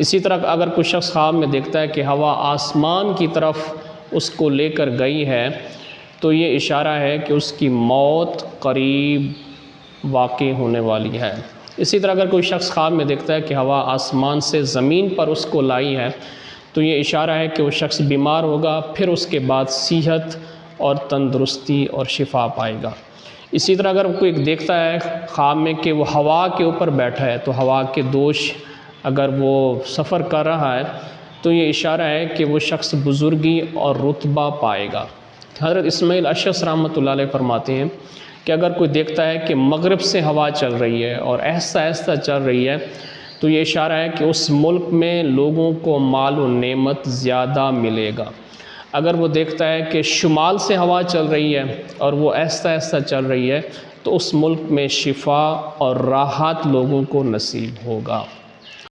इसी तरह अगर कोई शख्स ख्वाब में देखता है कि हवा आसमान की तरफ उसको लेकर गई है, तो ये इशारा है कि उसकी मौत करीब वाक़ई होने वाली है। इसी तरह अगर कोई शख्स ख्वाब में देखता है कि हवा आसमान से ज़मीन पर उसको लाई है, तो ये इशारा है कि वो शख्स बीमार होगा, फिर उसके बाद सेहत और तंदुरुस्ती और शिफा पाएगा। इसी तरह अगर कोई देखता है ख्वाब में कि वो हवा के ऊपर बैठा है, तो हवा के दोष अगर वो सफ़र कर रहा है, तो ये इशारा है कि वो शख्स बुज़ुर्गी और रुतबा पाएगा। हज़रत इस्माइल अशअस रहमतुल्लाह अलैह फरमाते हैं कि अगर कोई देखता है कि मग़रिब से हवा चल रही है और ऐसा ऐसा चल रही है, तो ये इशारा है कि उस मुल्क में लोगों को माल और नेमत ज़्यादा मिलेगा। अगर वो देखता है कि शुमाल से हवा चल रही है और वो ऐसा ऐसा चल रही है, तो उस मुल्क में शिफा और राहत लोगों को नसीब होगा।